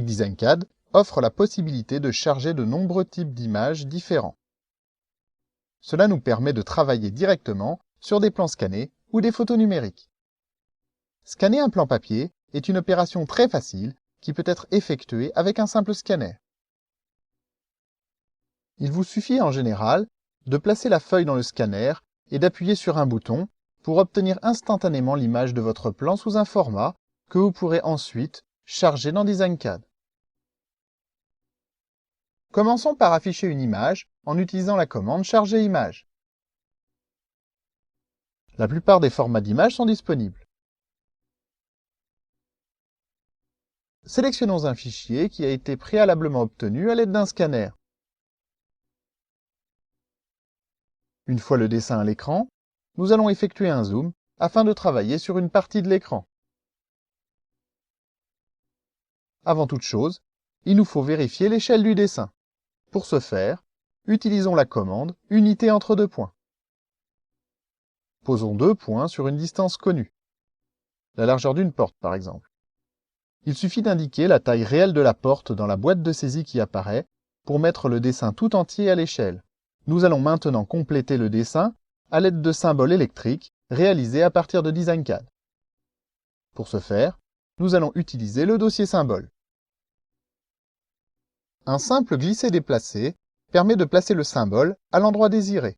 DesignCAD offre la possibilité de charger de nombreux types d'images différents. Cela nous permet de travailler directement sur des plans scannés ou des photos numériques. Scanner un plan papier est une opération très facile qui peut être effectuée avec un simple scanner. Il vous suffit en général de placer la feuille dans le scanner et d'appuyer sur un bouton pour obtenir instantanément l'image de votre plan sous un format que vous pourrez ensuite charger dans DesignCAD. Commençons par afficher une image en utilisant la commande Charger image. La plupart des formats d'images sont disponibles. Sélectionnons un fichier qui a été préalablement obtenu à l'aide d'un scanner. Une fois le dessin à l'écran, nous allons effectuer un zoom afin de travailler sur une partie de l'écran. Avant toute chose, il nous faut vérifier l'échelle du dessin. Pour ce faire, utilisons la commande Unité entre deux points. Posons 2 points sur une distance connue, la largeur d'une porte par exemple. Il suffit d'indiquer la taille réelle de la porte dans la boîte de saisie qui apparaît pour mettre le dessin tout entier à l'échelle. Nous allons maintenant compléter le dessin à l'aide de symboles électriques réalisés à partir de DesignCAD. Pour ce faire, nous allons utiliser le dossier symbole. Un simple glisser-déplacer permet de placer le symbole à l'endroit désiré.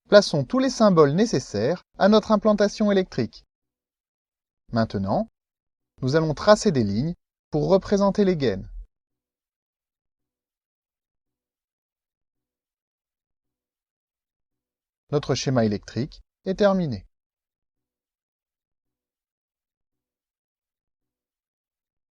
Plaçons tous les symboles nécessaires à notre implantation électrique. Maintenant, nous allons tracer des lignes pour représenter les gaines. Notre schéma électrique est terminé.